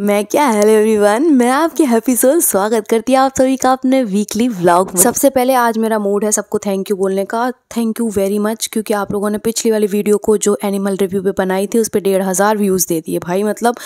मैं क्या, hello everyone, मैं आपके हैप्पी सोल स्वागत करती हूँ आप सभी का अपने वीकली व्लॉग में। सबसे पहले आज मेरा मूड है सबको थैंक यू बोलने का। थैंक यू वेरी मच, क्योंकि आप लोगों ने पिछली वाली वीडियो को जो एनिमल रिव्यू पे बनाई थी उस पर 1500 व्यूज दे दिए भाई, मतलब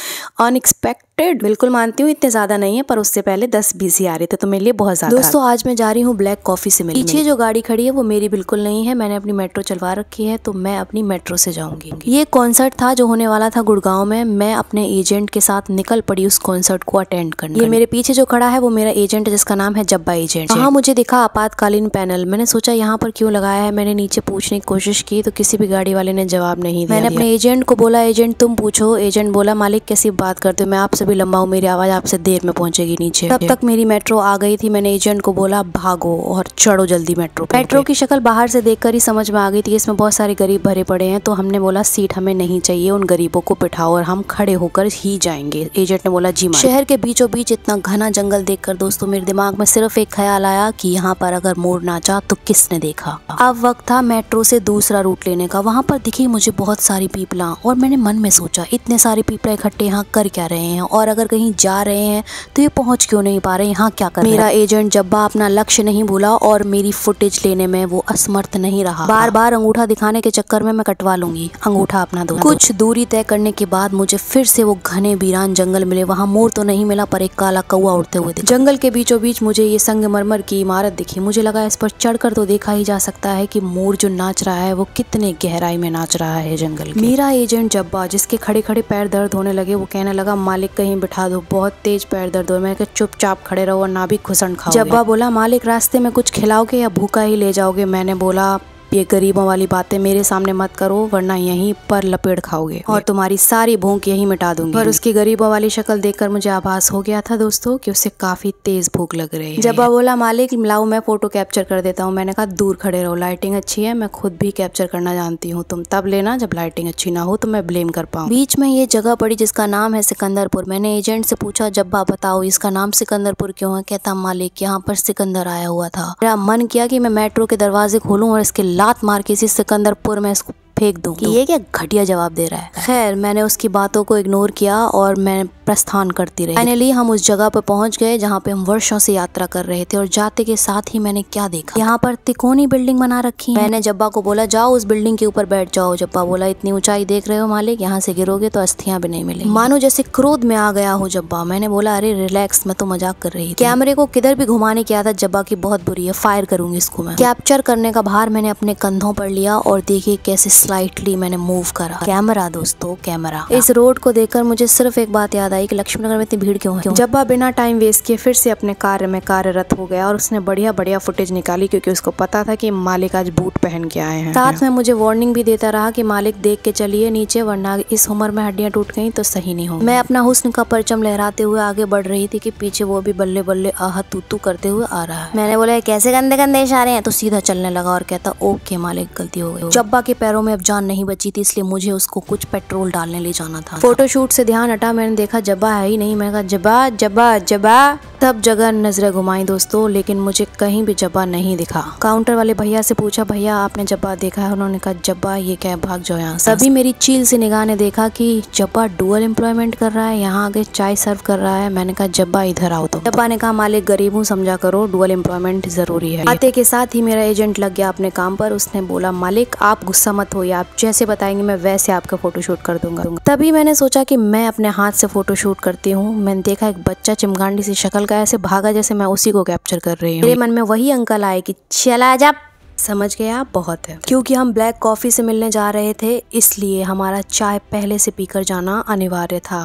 अनएक्सपेक्टेड। बिल्कुल मानती हूँ इतने ज्यादा नहीं है, पर उससे पहले 10-20 ही आ रहे थे तो मेरे लिए बहुत ज्यादा। दोस्तों आज मैं जा रही हूँ ब्लैक कॉफी से मिलने। पीछे जो गाड़ी खड़ी है वो मेरी बिल्कुल नहीं है, मैंने अपनी मेट्रो चलवा रखी है तो मैं अपनी मेट्रो से जाऊंगी। ये कॉन्सर्ट था जो होने वाला था गुड़गांव में, मैं अपने एजेंट के साथ निकल पड़ी उस कॉन्सर्ट को अटेंड करने। ये मेरे पीछे जो खड़ा है वो मेरा एजेंट है जिसका नाम है जब्बा एजेंट। वहाँ मुझे दिखा आपातकालीन पैनल, मैंने सोचा यहाँ पर क्यों लगाया है। मैंने नीचे पूछने की कोशिश की तो किसी भी गाड़ी वाले ने जवाब नहीं दिया। मैंने अपने एजेंट को बोला एजेंट तुम पूछो। एजेंट बोला मालिक कैसी बात करते हो, मैं आपसे भी लंबा हूँ, मेरी आवाज आपसे देर में पहुंचेगी नीचे। तब तक मेरी मेट्रो आ गई थी। मैंने एजेंट को बोला भागो और चढ़ो जल्दी मेट्रो पे। मेट्रो की शक्ल बाहर से देखकर ही समझ में आ गई थी इसमें बहुत सारे गरीब भरे पड़े हैं, तो हमने बोला सीट हमें नहीं चाहिए, उन गरीबों को बिठाओ और हम खड़े होकर ही जाएंगे। एजेंट ने बोला जी मां। शहर के बीचों बीच इतना घना जंगल देखकर दोस्तों मेरे दिमाग में सिर्फ एक ख्याल आया कि यहाँ पर अगर मोड़ नाचा तो किसने देखा। अब वक्त था मेट्रो से दूसरा रूट लेने का। वहाँ पर दिखी मुझे बहुत सारी पीपला और मैंने मन में सोचा इतने सारे पीपला इकट्ठे यहाँ कर क्या रहे हैं, और अगर कहीं जा रहे हैं तो ये पहुंच क्यों नहीं पा रहे, यहाँ क्या कर रहे हैं। मेरा एजेंट जब्बा अपना लक्ष्य नहीं भूला और मेरी फुटेज लेने में वो असमर्थ नहीं रहा। बार बार अंगूठा दिखाने के चक्कर में मैं कटवा लूंगी अंगूठा अपना दो। कुछ दूरी तय करने के बाद मुझे फिर से वो घने वीरान जंगल मिले। वहाँ मोर तो नहीं मिला पर एक काला कौवा उड़ते हुए दिखा। जंगल के बीचों बीच मुझे ये संगमरमर की इमारत दिखी। मुझे लगा इस पर चढ़कर तो देखा ही जा सकता है कि मोर जो नाच रहा है वो कितने गहराई में नाच रहा है जंगल के। मेरा एजेंट जब्बा जिसके खड़े खड़े पैर दर्द होने लगे वो कहने लगा मालिक कहीं बिठा दो, बहुत तेज पैर दर्द हो। मैं कहा चुपचाप खड़े रहो और ना भी घुसन खाओ। जब्बा बोला मालिक रास्ते में कुछ खिलाओगे या भूखा ही ले जाओगे। मैंने बोला ये गरीबों वाली बातें मेरे सामने मत करो वरना यहीं पर लपेट खाओगे और तुम्हारी सारी भूख यहीं मिटा दूंगी। पर उसकी गरीबों वाली शक्ल देखकर मुझे आभास हो गया था दोस्तों कि उसे काफी तेज भूख लग रही है। जब्बा बोला मालिक लाओ मैं फोटो कैप्चर कर देता हूँ। मैंने कहा दूर खड़े रहो, लाइटिंग अच्छी है, मैं खुद भी कैप्चर करना जानती हूँ, तुम तब लेना जब लाइटिंग अच्छी ना हो तो मैं ब्लेम कर पाऊँ। बीच में ये जगह पड़ी जिसका नाम है सिकंदरपुर। मैंने एजेंट से पूछा जब्बा बताओ इसका नाम सिकंदरपुर क्यों है। कहता मालिक यहाँ पर सिकंदर आया हुआ था। मेरा मन किया कि मैं मेट्रो के दरवाजे खोलूं और इसके लात मार के इसी सिकंदरपुर में इसको फेंक दूं कि ये क्या घटिया जवाब दे रहा है। खैर मैंने उसकी बातों को इग्नोर किया और मैं प्रस्थान करती रही। फाइनली हम उस जगह पर पहुंच गए जहाँ पे हम वर्षों से यात्रा कर रहे थे और जाते के साथ ही मैंने क्या देखा, यहाँ पर तिकोनी बिल्डिंग बना रखी है। मैंने जब्बा को बोला जाओ उस बिल्डिंग के ऊपर बैठ जाओ। जब्बा बोला इतनी ऊंचाई देख रहे हो मालिक, यहाँ से गिरोगे तो अस्थियां भी नहीं मिलेंगी। मानो जैसे क्रोध में आ गया हो जब्बा। मैंने बोला अरे रिलैक्स, मैं तो मजाक कर रही थी। कैमरे को किधर भी घुमाने की आदत जब्बा की बहुत बुरी है, फायर करूंगी इसको मैं। कैप्चर करने का भार मैंने अपने कंधों पर लिया और देखिए कैसे स्लाइटली मैंने मूव करा। कैमरा दोस्तों कैमरा। इस रोड को देखकर मुझे सिर्फ एक बात याद आई कि लक्ष्मीनगर में इतनी भीड़ क्यों है। जब्बा बिना टाइम वेस्ट किए फिर से अपने कार्य में कार्यरत हो गया और उसने बढ़िया बढ़िया फुटेज निकाली क्योंकि उसको पता था कि मालिक आज बूट पहन के आए हैं। साथ में मुझे वार्निंग भी देता रहा कि मालिक देख के चलिए नीचे वरना इस उम्र में हड्डियां टूट गई तो सही नहीं होगा। मैं अपना हुस्न का परचम लहराते हुए आगे बढ़ रही थी कि पीछे वो भी बल्ले बल्ले आहा तू करते हुए आ रहा है। मैंने बोला कैसे गंदे गंदे इशारे हैं, तो सीधा चलने लगा और कहता ओके मालिक गलती हो गई। जब्बा के पैरों में अब जान नहीं बची थी इसलिए मुझे उसको कुछ पेट्रोल डालने ले जाना था। फोटोशूट से ध्यान हटा, मैंने देखा जब्बा है ही नहीं। मैंने कहा जब्बा जब्बा जब्बा। तब जगह नजरें घुमाई दोस्तों लेकिन मुझे कहीं भी जब्बा नहीं दिखा। काउंटर वाले भैया से पूछा भैया आपने जब्बा देखा है। उन्होंने कहा जब्बा ये क्या भाग जाओ यहाँ से। तभी मेरी चील सी निगाह ने देखा कि जब्बा डुअल एम्प्लॉयमेंट कर रहा है, यहाँ आगे चाय सर्व कर रहा है। मैंने कहा जब्बा इधर आओ। तो जब्बा ने कहा मालिक गरीब हूँ समझा करो, डुअल एम्प्लॉयमेंट जरूरी है। आते के साथ ही मेरा एजेंट लग गया अपने काम पर। उसने बोला मालिक आप गुस्सा मत होइए, आप जैसे बताएंगे मैं वैसे आपका फोटोशूट कर दूंगा। तभी मैंने सोचा कि मैं अपने हाथ से फोटोशूट करती हूँ। मैंने देखा एक बच्चा चिमगांडी सी शक्ल का ऐसे भागा जैसे मैं उसी को कैप्चर कर रही हूँ। मेरे मन में वही अंकल आए कि चला जा। समझ गया बहुत है। क्योंकि हम ब्लैक कॉफी से मिलने जा रहे थे इसलिए हमारा चाय पहले से पीकर जाना अनिवार्य था।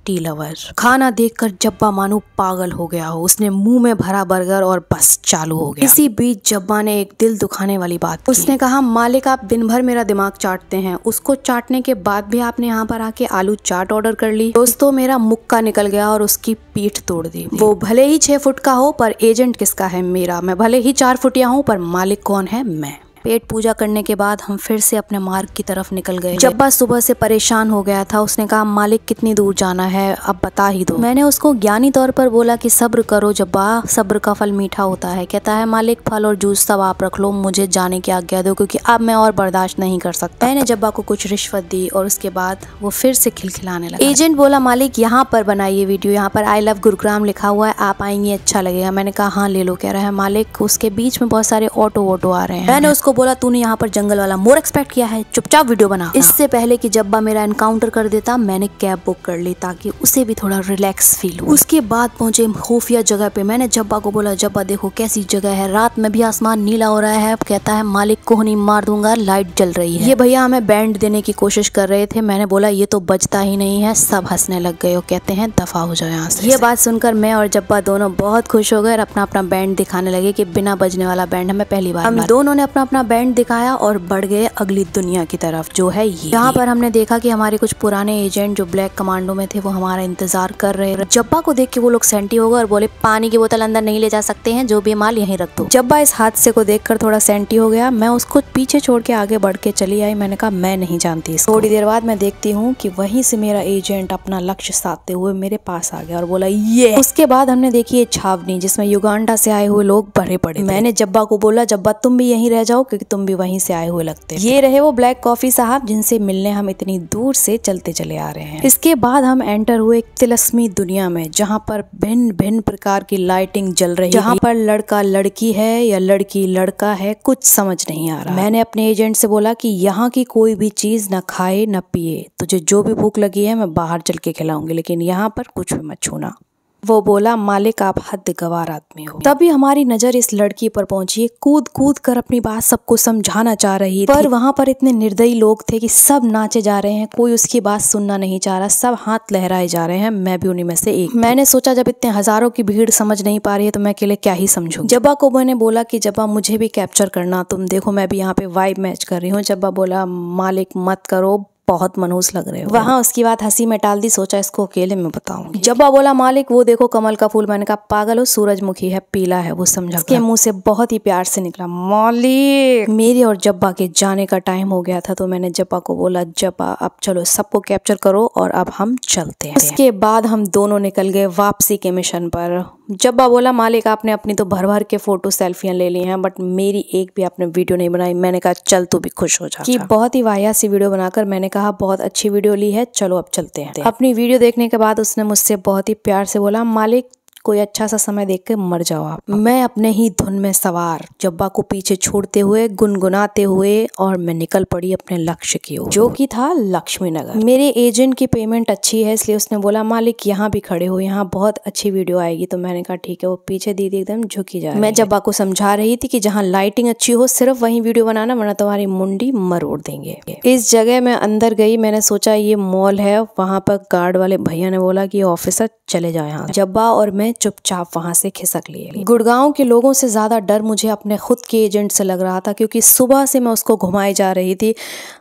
#Tea lover. खाना देखकर जब्बा मानो पागल हो गया हो, उसने मुंह में भरा बर्गर और बस चालू हो गया। इसी बीच जब्बा ने एक दिल दुखाने वाली बात की। उसने कहा मालिक आप दिन भर मेरा दिमाग चाटते हैं, उसको चाटने के बाद भी आपने यहाँ पर आके आलू चाट ऑर्डर कर ली। दोस्तों मेरा मुक्का निकल गया और उसकी पीठ तोड़ दी। वो भले ही 6 फुट का हो पर एजेंट किसका है मेरा। मैं भले ही 4 फुटिया हूँ पर मालिक कौन है मैं। पेट पूजा करने के बाद हम फिर से अपने मार्ग की तरफ निकल गए। जब्बा सुबह से परेशान हो गया था। उसने कहा मालिक कितनी दूर जाना है, अब बता ही दो। मैंने उसको ज्ञानी तौर पर बोला कि सब्र करो जब्बा, सब्र का फल मीठा होता है। कहता है मालिक फल और जूस सब आप रख लो, मुझे जाने की आज्ञा दो क्योंकि अब मैं और बर्दाश्त नहीं कर सकता। मैंने जब्बा को कुछ रिश्वत दी और उसके बाद वो फिर से खिलखिलाने लगा। एजेंट बोला मालिक यहाँ पर बनाइए वीडियो, यहाँ पर आई लव गुरुग्राम लिखा हुआ है, आप आएंगे अच्छा लगेगा। मैंने कहा हाँ ले लो। कह रहा है मालिक उसके बीच में बहुत सारे ऑटो आ रहे हैं। मैंने उसको बोला तूने यहाँ पर जंगल वाला मोर एक्सपेक्ट किया है, चुपचाप वीडियो बना। इससे पहले कि जब्बा मेरा एनकाउंटर कर देता मैंने कैब बुक कर ली ताकि उसे भी थोड़ा रिलैक्स फील हो। उसके बाद पहुंचे खुफिया जगह पे। मैंने जब्बा को बोला जब्बा देखो कैसी जगह है, रात में भी आसमान नीला हो रहा है। कहता है मालिक को नहीं मार दूंगा, लाइट जल रही है। ये भैया हमें बैंड देने की कोशिश कर रहे थे। मैंने बोला ये तो बजता ही नहीं है। सब हंसने लग गए और कहते हैं दफा हो जाओ यहाँ से। ये बात सुनकर मैं और जब्बा दोनों बहुत खुश हो गए और अपना अपना बैंड दिखाने लगे कि बिना बजने वाला बैंड हमें पहली बार। हम दोनों ने अपना अपना बैंड दिखाया और बढ़ गए अगली दुनिया की तरफ जो है ये। यहाँ पर हमने देखा कि हमारे कुछ पुराने एजेंट जो ब्लैक कमांडो में थे वो हमारा इंतजार कर रहे। जब्बा को देख के वो लोग सेंटी हो गए और बोले पानी की बोतल अंदर नहीं ले जा सकते हैं, जो भी माल यहीं रख दो। जब्बा इस हादसे को देखकर थोड़ा सेंटी हो गया। मैं उसको पीछे छोड़ के आगे बढ़ के चली आई। मैंने कहा मैं नहीं जानती इसको। थोड़ी देर बाद मैं देखती हूँ कि वहीं से मेरा एजेंट अपना लक्ष्य साधते हुए मेरे पास आ गया और बोला ये। उसके बाद हमने देखी एक छावनी जिसमें युगांडा से आए हुए लोग भरे पड़े। मैंने जब्बा को बोला जब्बा तुम भी यहीं रह जाओ क्योंकि तुम भी वहीं से आए हुए लगते। ये रहे वो ब्लैक कॉफी साहब जिनसे मिलने हम इतनी दूर से चलते चले आ रहे हैं। इसके बाद हम एंटर हुए एक तिलस्मी दुनिया में जहाँ पर भिन्न भिन्न प्रकार की लाइटिंग जल रही है। जहाँ पर लड़का लड़की है या लड़की लड़का है कुछ समझ नहीं आ रहा। मैंने अपने एजेंट से बोला कि यहाँ की कोई भी चीज न खाए न पिए, तुझे जो भी भूख लगी है मैं बाहर चल के खिलाऊंगी, लेकिन यहाँ पर कुछ भी मत छूना। वो बोला मालिक आप हद गवार आदमी हो। तभी हमारी नजर इस लड़की पर पहुंची। कूद कूद कर अपनी बात सबको समझाना चाह रही थी, पर वहां पर इतने निर्दयी लोग थे कि सब नाचे जा रहे हैं, कोई उसकी बात सुनना नहीं चाह रहा, सब हाथ लहराए जा रहे हैं। मैं भी उन्हीं में से एक। मैंने सोचा जब इतने हजारों की भीड़ समझ नहीं पा रही है तो मैं अकेले क्या ही समझूं। जब्बा को मैंने बोला कि जब्बा मुझे भी कैप्चर करना, तुम देखो मैं भी यहाँ पे वाइब मैच कर रही हूँ। जब्बा बोला मालिक मत करो, बहुत मनहूस लग रहे हो। वहाँ उसकी बात हंसी में टाल दी, सोचा इसको अकेले में बताऊंगी। जब्बा बोला मालिक वो देखो कमल का फूल। मैंने कहा पागल हो, सूरजमुखी है, पीला है वो, समझा। उसके मुंह से बहुत ही प्यार से निकला मालिक। मेरे और जब्बा के जाने का टाइम हो गया था तो मैंने जब्बा को बोला जब्बा अब चलो सबको कैप्चर करो और अब हम चलते हैं। उसके बाद हम दोनों निकल गए वापसी के मिशन पर। जब्बा बोला मालिक आपने अपनी तो भर भर के फोटो सेल्फियां ले ली हैं बट मेरी एक भी आपने वीडियो नहीं बनाई। मैंने कहा चल तू भी खुश हो जा। कि बहुत ही वाहियात सी वीडियो बनाकर मैंने कहा बहुत अच्छी वीडियो ली है, चलो अब चलते हैं। अपनी वीडियो देखने के बाद उसने मुझसे बहुत ही प्यार से बोला मालिक कोई अच्छा सा समय देख के मर जाओ आप। मैं अपने ही धुन में सवार जब्बा को पीछे छोड़ते हुए गुनगुनाते हुए और मैं निकल पड़ी अपने लक्ष्य की ओर जो कि था लक्ष्मी नगर। मेरे एजेंट की पेमेंट अच्छी है इसलिए उसने बोला मालिक यहाँ भी खड़े हो, यहाँ बहुत अच्छी वीडियो आएगी। तो मैंने कहा ठीक है। वो पीछे दीदी एकदम झुकी जा रही है। मैं जब्बा को समझा रही थी कि जहाँ लाइटिंग अच्छी हो सिर्फ वहीं वीडियो बनाना वरना तुम्हारी मुंडी मरोड़ देंगे। इस जगह मैं अंदर गई, मैंने सोचा ये मॉल है। वहां पर गार्ड वाले भैया ने बोला कि ऑफिसर चले जाओ यहाँ। जब्बा और मैं चुपचाप वहां से खिसक लिए। गुड़गांव के लोगों से ज्यादा डर मुझे अपने खुद के एजेंट से लग रहा था क्योंकि सुबह से मैं उसको घुमाई जा रही थी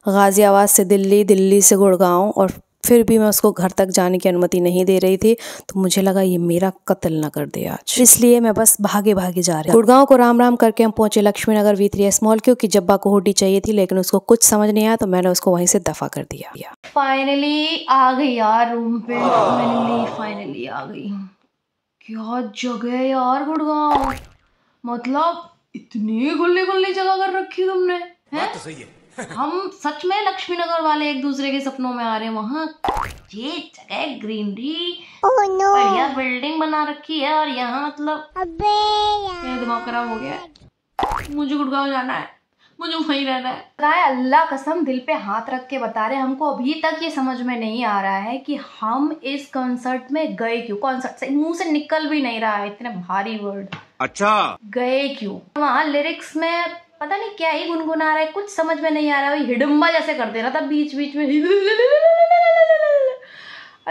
गाजियाबाद से दिल्ली, दिल्ली से गुड़गांव, और फिर भी मैं उसको घर तक जाने की अनुमति नहीं दे रही थी। तो मुझे लगा ये मेरा कत्ल न कर दे आज, इसलिए मैं बस भागे भागे जा रही। गुड़गांव को राम राम करके हम पहुंचे लक्ष्मी नगर V3S मॉल क्योंकि जब्बा को हुडी चाहिए थी लेकिन उसको कुछ समझ नहीं आया तो मैंने उसको वहीं से दफा कर दिया। फाइनली आ गई यार रूम पे। फाइनली आ गई। क्या जगह है यार गुड़गांव, मतलब इतनी गुल्ली गुल्ली जगह कर रखी तुमने है? तो सही है। हम सच में लक्ष्मी नगर वाले एक दूसरे के सपनों में आ रहे हैं। वहाँ ये जगह ग्रीनरी, बढ़िया बिल्डिंग बना रखी है और यहाँ मतलब मेरा दिमाग खराब हो गया है। मुझे गुड़गांव जाना है, मुझे वहीं रहना है। अल्लाह कसम दिल पे हाथ रख के बता रहे, हमको अभी तक ये समझ में नहीं आ रहा है कि हम इस कॉन्सर्ट में गए क्यों। कॉन्सर्ट से मुंह से निकल भी नहीं रहा है, इतने भारी वर्ड। अच्छा गए क्यों? वहाँ लिरिक्स में पता नहीं क्या ही गुनगुना रहा है, कुछ समझ में नहीं आ रहा है। हिडम्बा जैसे कर दे रहा था बीच बीच में,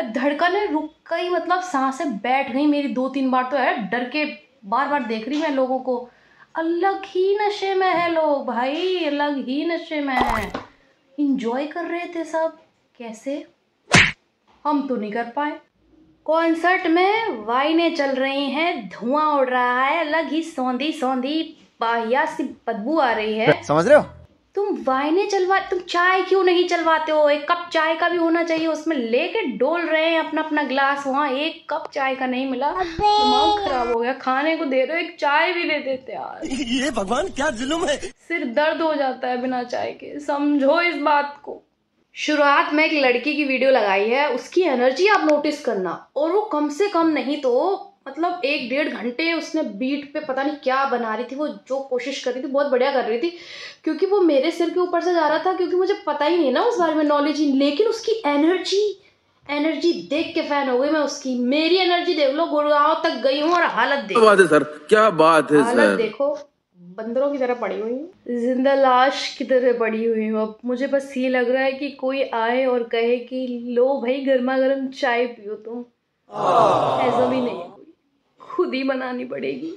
धड़कनें रुक गई, मतलब सांसें बैठ गई मेरी 2-3 बार। तो है डर के बार बार देख रही मैं लोगों को। अलग ही नशे में है लोग भाई, अलग ही नशे में है। इंजॉय कर रहे थे सब, कैसे हम तो नहीं कर पाए। कॉन्सर्ट में वाइनें चल रही हैं, धुआं उड़ रहा है, अलग ही सौंधी सौंधी बाहिया सी बदबू आ रही है। समझ रहे हो? तुम वाइने चलवा, तुम चाय क्यों नहीं चलवाते हो? एक कप चाय का भी होना चाहिए, उसमें लेके डोल रहे हैं अपना अपना ग्लास, वहाँ एक कप चाय का नहीं मिला, दिमाग खराब हो गया। खाने को दे रहे हो, एक चाय भी दे देते यार। ये भगवान क्या जुल्म है। सिर दर्द हो जाता है बिना चाय के, समझो इस बात को। शुरुआत में एक लड़की की वीडियो लगाई है, उसकी एनर्जी आप नोटिस करना, और वो कम से कम नहीं तो मतलब 1-1.5 घंटे उसने बीट पे पता नहीं क्या बना रही थी, वो जो कोशिश कर रही थी बहुत बढ़िया कर रही थी, क्योंकि वो मेरे सिर के ऊपर से जा रहा था, क्योंकि मुझे पता ही नहीं ना उस बारे में, नॉलेज ही, लेकिन उसकी एनर्जी देख के फैन हो गई मैं उसकी। मेरी एनर्जी देख लो, गुड़गांव तक गई हूँ और हालत देखो। क्या बात है सर, क्या बात है हालत सर। देखो, बंदरों की तरह पड़ी हुई हूँ, जिंदा लाश की तरह पड़ी हुई हूँ। अब मुझे बस ये लग रहा है कि कोई आए और कहे कि लो भाई गर्मा गर्म चाय पियो तुम। ऐसा भी नहीं है, खुद ही बनानी पड़ेगी।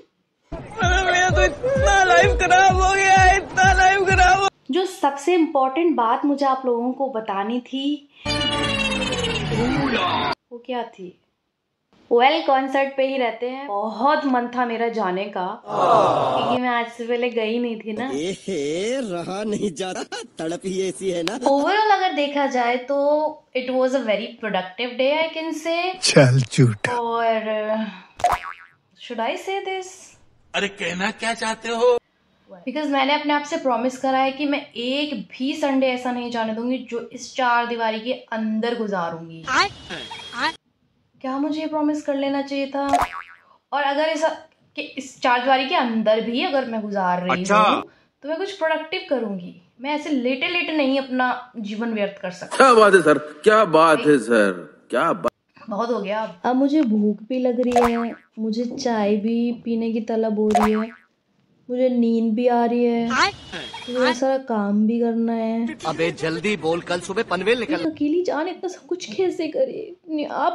मेरा तो इतना लाइफ खराब हो गया है, इतना लाइफ खराब हो। जो सबसे इम्पोर्टेंट बात मुझे आप लोगों को बतानी थी, वो क्या थी? कॉन्सर्ट पे ही रहते हैं। बहुत मन था मेरा जाने का, क्योंकि मैं आज से पहले गई नहीं थी ना। रहा नहीं जाता, तड़प ही ऐसी है ना। ओवरऑल अगर देखा जाए तो it was a very productive day, I can say. चल झूठा। और शुड आई से दिस? अरे कहना क्या चाहते हो? बिकॉज मैंने अपने आप से प्रॉमिस करा है कि मैं एक भी संडे ऐसा नहीं जाने दूंगी जो इस 4 दीवारी के अंदर गुजारूंगी। क्या मुझे ये प्रॉमिस कर लेना चाहिए था? और अगर ऐसा कि इस 4 दीवारी के अंदर भी अगर मैं गुजार रही हूँ तो मैं कुछ प्रोडक्टिव करूंगी। मैं ऐसे लेटे लेटे नहीं अपना जीवन व्यर्थ कर सकती। क्या बात है सर, क्या बात है सर, क्या बात। बहुत हो गया अब मुझे भूख भी लग रही है, मुझे चाय भी पीने की तलब हो रही है, मुझे नींद भी आ रही है, मुझे सारा काम भी करना है। अबे जल्दी बोल, कल सुबह पनवेल निकल। अकेली जान इतना सब कुछ कैसे करे? आप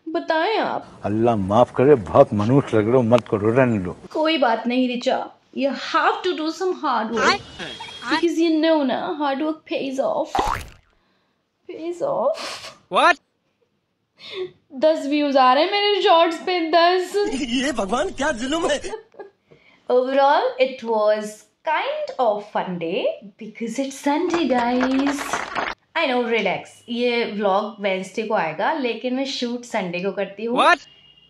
बताएं आप। अल्लाह माफ करे, बहुत मनुष्य लग रहे हो, मत करो, रहने दो। कोई बात नहीं Richa, you have to do some hard work because you know ना, hard work pays off। What? 10 views आ रहे हैं मेरे शॉर्ट्स पे, 10। ये भगवान क्या जुल्म है। Overall, it was kind of fun day because it's Sunday, guys. I know, relax. ये vlog Wednesday को आएगा, लेकिन मैं शूट संडे को करती हूँ। What?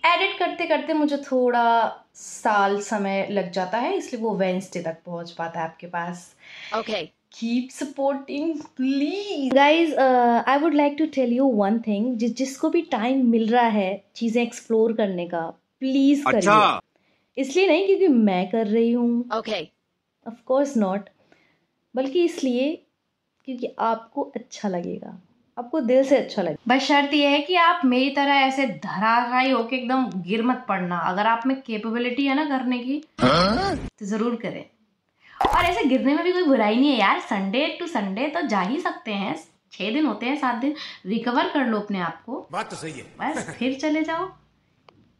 एडिट करते करते मुझे थोड़ा साल समय लग जाता है, इसलिए वो वेंसडे तक पहुंच पाता है आपके पास। Okay. Keep supporting, please. Guys, I would like to tell you one thing. जिसको भी टाइम मिल रहा है चीजें एक्सप्लोर करने का, प्लीज करिए। इसलिए नहीं क्योंकि मैं कर रही हूँ, okay. Of course not, बल्कि इसलिए क्योंकि आपको अच्छा लगेगा, आपको दिल से अच्छा लगेगा। बस शर्त यह है कि आप मेरी तरह ऐसे धराशायी होके एकदम गिर मत पड़ना। अगर आप में कैपेबिलिटी है ना करने की तो जरूर करें। और ऐसे गिरने में भी कोई बुराई नहीं है यार, संडे टू संडे तो जा ही सकते हैं, 6 दिन होते हैं, 7 दिन रिकवर कर लो अपने आप को। बात तो सही है। बस फिर चले जाओ,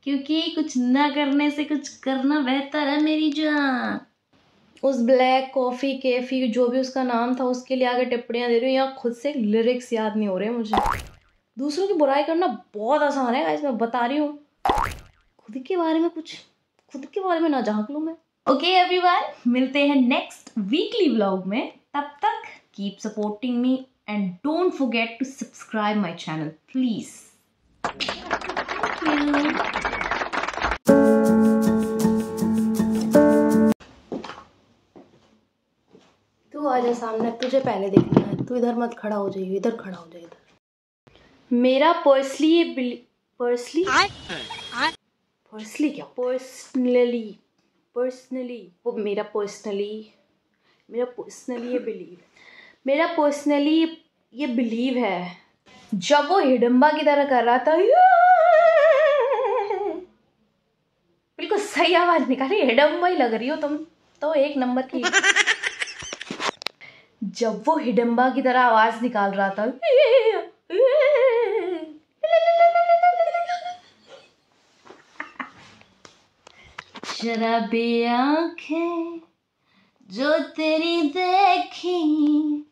क्योंकि कुछ ना करने से कुछ करना बेहतर है मेरी जान। उस ब्लैक कॉफ़ी कैफी जो भी उसका नाम था उसके लिए आगे टिप्पणियाँ दे रही हूँ, यहाँ खुद से लिरिक्स याद नहीं हो रहे मुझे। दूसरों की बुराई करना बहुत आसान है गाइस, मैं बता रही हूँ। खुद के बारे में ना झांक लूँ मैं। ओके एवरीवन, मिलते हैं नेक्स्ट वीकली व्लॉग में। तब तक keep supporting me and don't forget to subscribe my channel please. तू आजा सामने, तुझे पहले देखना है। तू इधर मत खड़ा हो जाइए, इधर खड़ा हो जाइए इधर। मेरा पर्सनली ये बिलीव है। जब वो हिडम्बा की तरह कर रहा था, बिल्कुल सही आवाज निकाली, हिडम्बा ही लग रही हो तुम तो, 1 नंबर की। जब वो हिडम्बा की तरह आवाज निकाल रहा था, शराबी आंखें जो तेरी देखी,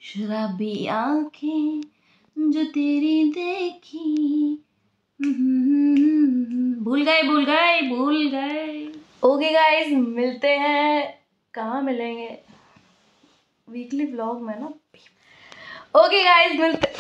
शराबी आंखें जो तेरी देखी, भूल गए। ओके गाइस, मिलते हैं, कहाँ मिलेंगे, वीकली व्लॉग में ना। ओके गाइस, मिलते